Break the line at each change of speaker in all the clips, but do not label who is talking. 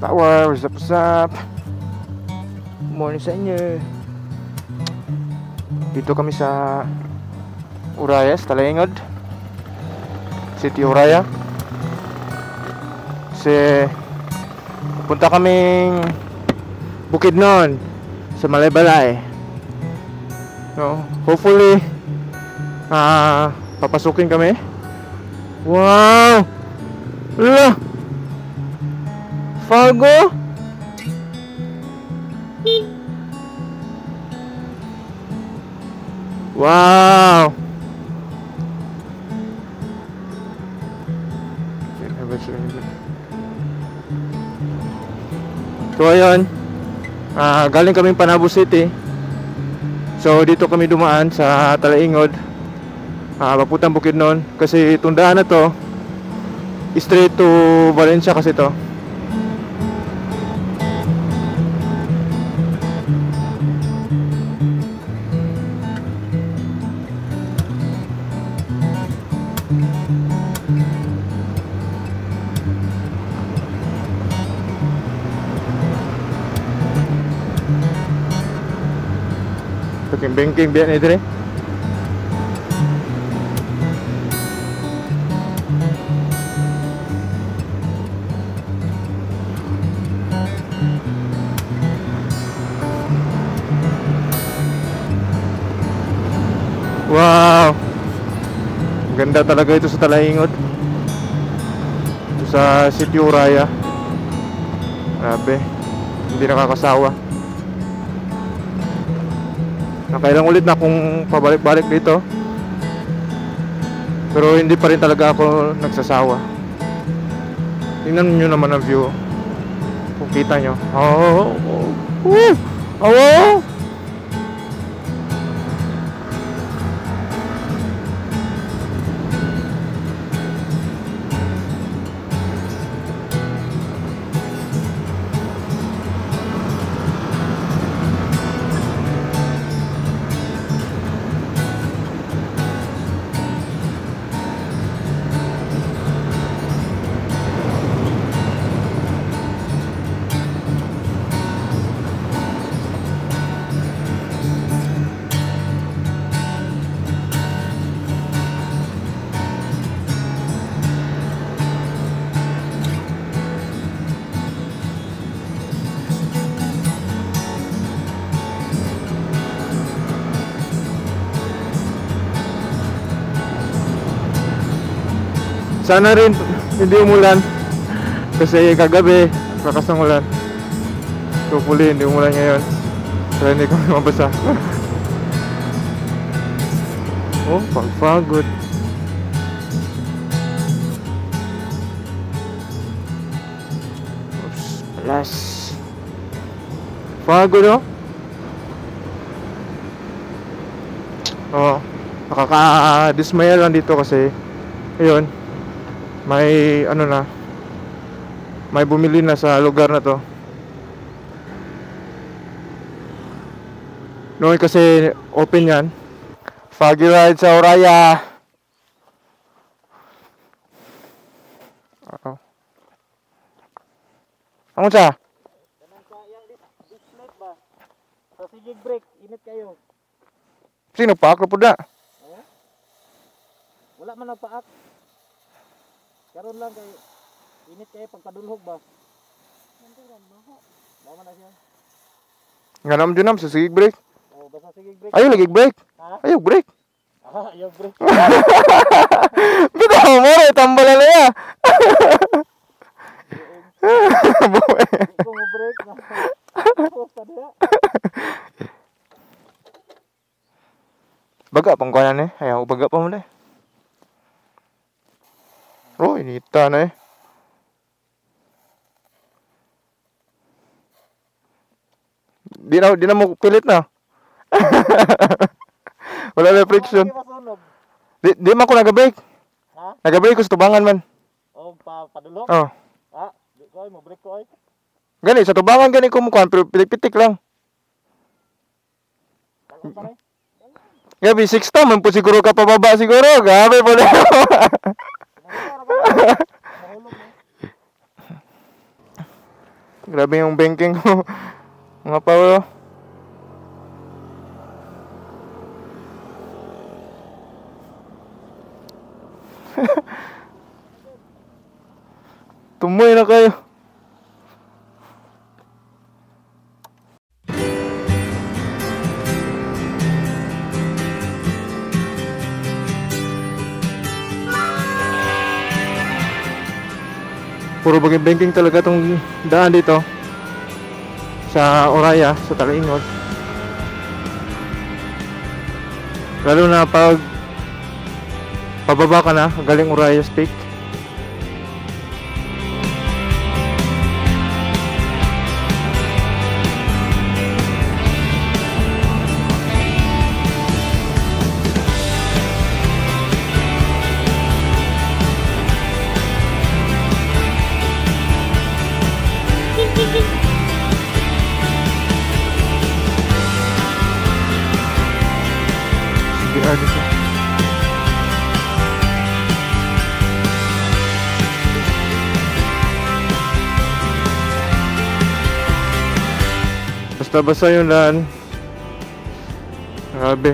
Power, what's up, what's up? Morning sa inyo. Dito kami sa Uraya, sa Talaingod, City Uraya. Kasi punta kaming Bukidnon sa Malaybalay. No, hopefully papasukin kami. Wow! Wala! Fargo? Wow! So ayun, galing kaming Panabo City. So dito kami dumaan sa Talaingod, papuntang Bukidnon. Kasi itong daan na to straight to Valencia kasi to. Bengking biar ni dire. Wow. Ganda talaga ito sa Talaingod. Ito sa City Uraya. Grabe. Hindi nakakasawa. Nakailang ulit na akong pabalik-balik dito, pero hindi pa rin talaga ako nagsasawa. Tingnan nyo naman ang view. Kung kita nyo. Oh! Sana rin hindi umulan kasi kagabi lakas ng ulan. So hopefully hindi umulan ngayon para hindi kami mabasa. Oh, pagpagod. Oops, alas. Pagod oh. Oh, nakaka-dismaya lang dito kasi ayun, may ano na, may bumili na sa lugar na to. Noon kasi open yan. Foggy ride sa Uraya. Ano siya?
Kanang sayang display ba? Sa sige break, init kayo.
Sino pa? Ako po na.
Wala man nagpaak. Karon lang kay init kayo pagpadulhog ba? Nandiyan baho. Bawa na siya.
Nga naman dyan sa sige break.
Oh, basta sige break.
Ayaw lagi break.
Ha?
Ayaw break.
Ayaw break.
Bitaw mo rin, tambalan na ya.
Ikaw mo break na. Posta dia.
Baga pang kuhanan eh. Ayaw, baga pa mo na eh. Oh, inita na eh. Di na mo pilit na. Wala na friction. Di man ko nag-break.
Ha?
Nag-break ko sa tubangan man.
Oh, padulhog?
Oh.
Ha? Di ko ay mo break ko ay.
Gani, sa tubangan gani ko mukuhan, pero pitik-pitik lang.
Kalong pa rin?
Gabi, 6 man po siguro ka pababa siguro. Gabi po na. Grabe yung banking ko. Mga Paolo. Tumoy na kayo. Puro banking talaga tong daan dito sa Oraya, sa Talaingod. Lalo na pag pababa ka na galing Oraya Peak. Basta-basta yung daan. Grabe.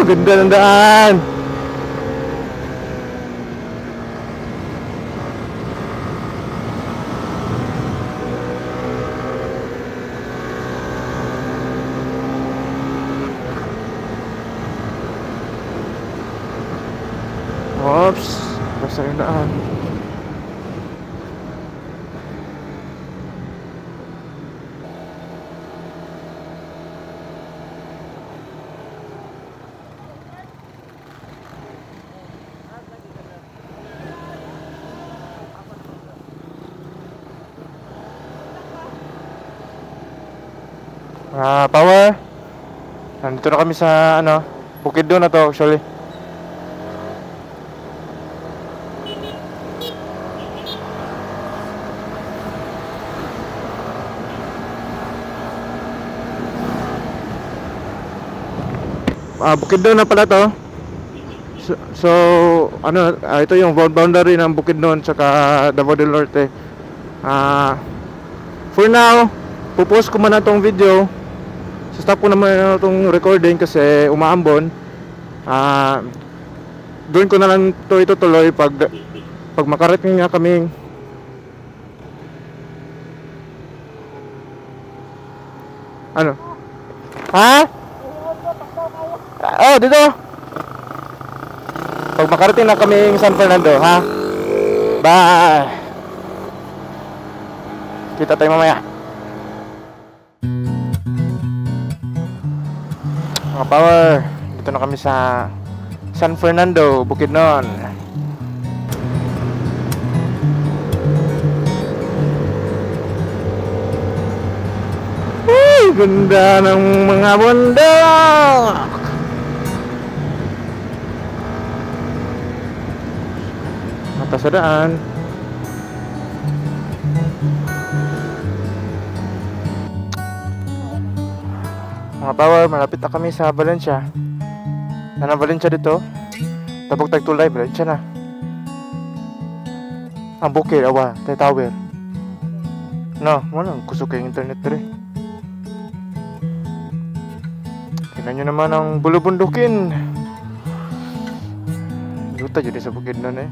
Ganda ng daan. Oops, basta yung daan. Power. Nandito na kami sa Bukidnon na to actually. Bukidnon na pala to. So ito yung boundary ng Bukidnon saka Davao del Norte. For now, pupost ko muna tong video. Stop ko naman itong recording kasi umaambon. Doon ko na lang to itutuloy pag makarating nga kaming Oh, dito. Pag makarating na kaming San Fernando, ha? Bye. Kita tayo mamaya. Mga power, dito na kami sa San Fernando, Bukidnon. Ganda ng mga bundok. Mata sa daan. Mga power, malapit na kami sa Valencia. Valencia dito. Tapos tagtulay, Valencia na. Ang bukid, awa, tayo tower. No, wala, kusok yung internet rin. Tingnan nyo naman ang bulubundukin. Yuta jadi sa bukid nun eh.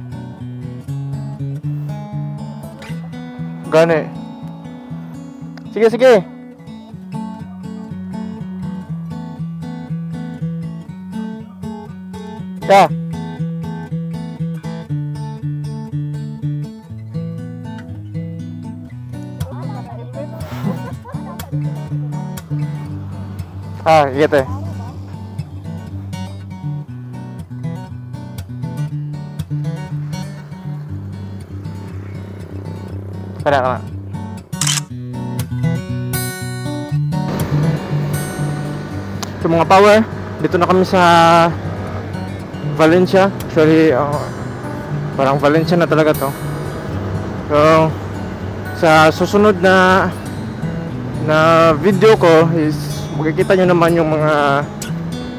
Gani. Sige, sige. Ya. Gitu ya. Kada ka. So mga power, dito na kami sa Valencia. Actually, parang Valencia na talaga to. So sa susunod na video ko is makikita nyo naman yung mga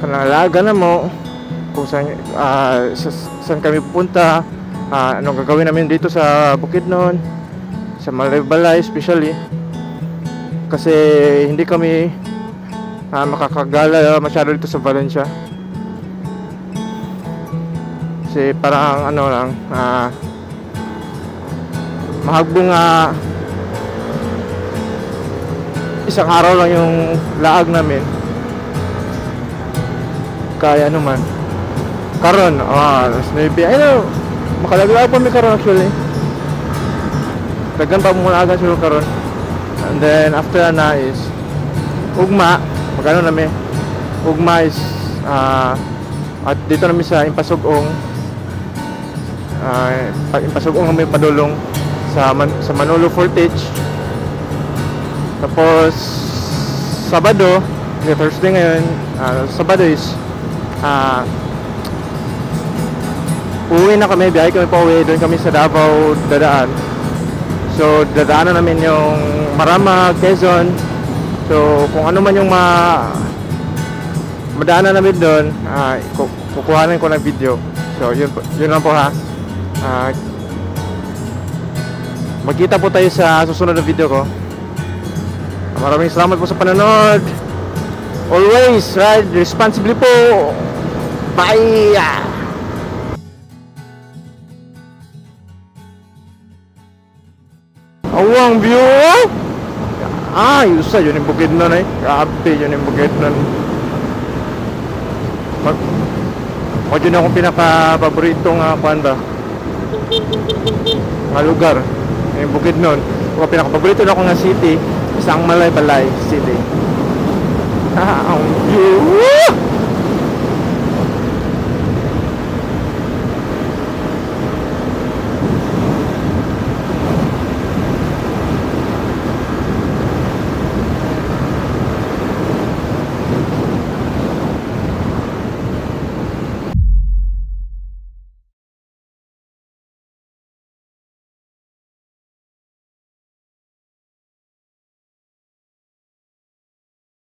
kanalaga na mo, kung saan kami pupunta, anong gagawin namin dito sa Bukidnon, sa Malaybalay especially, kasi hindi kami makakagala masyado dito sa Valencia kasi parang ano lang, mahagbong isang araw lang yung laag namin. Kaya ano man karon, maybe I know makalaglag pa may karon actually. Daghan pa muna agad siguro karon. And then after na is ugma, magano na may ugma is at dito namin sa Impasugong. Impasugong kami padulong sa Manolo Fortage. Tapos Sabado, Thursday ngayon, Sabado is uwi na kami, biyahe kami pa uwi, doon kami sa Davao dadaan. So dadaanan namin yung Marama, Quezon. So kung ano man yung madaanan namin doon, kukuhanan ko ng video. So yun lang po ha. Magkita po tayo sa susunod na video ko. Maraming salamat po sa panonood. Always ride responsibly po. Bye. Awang view. Yusa yun yung Bukidnon eh. Grabe yun yung Bukidnon. Wag yun akong pinaka-paboritong kuan ba nga lugar yung Bukidnon. Kung pinaka-paborito na ako nga city, isang Malaybalay City. Ang view.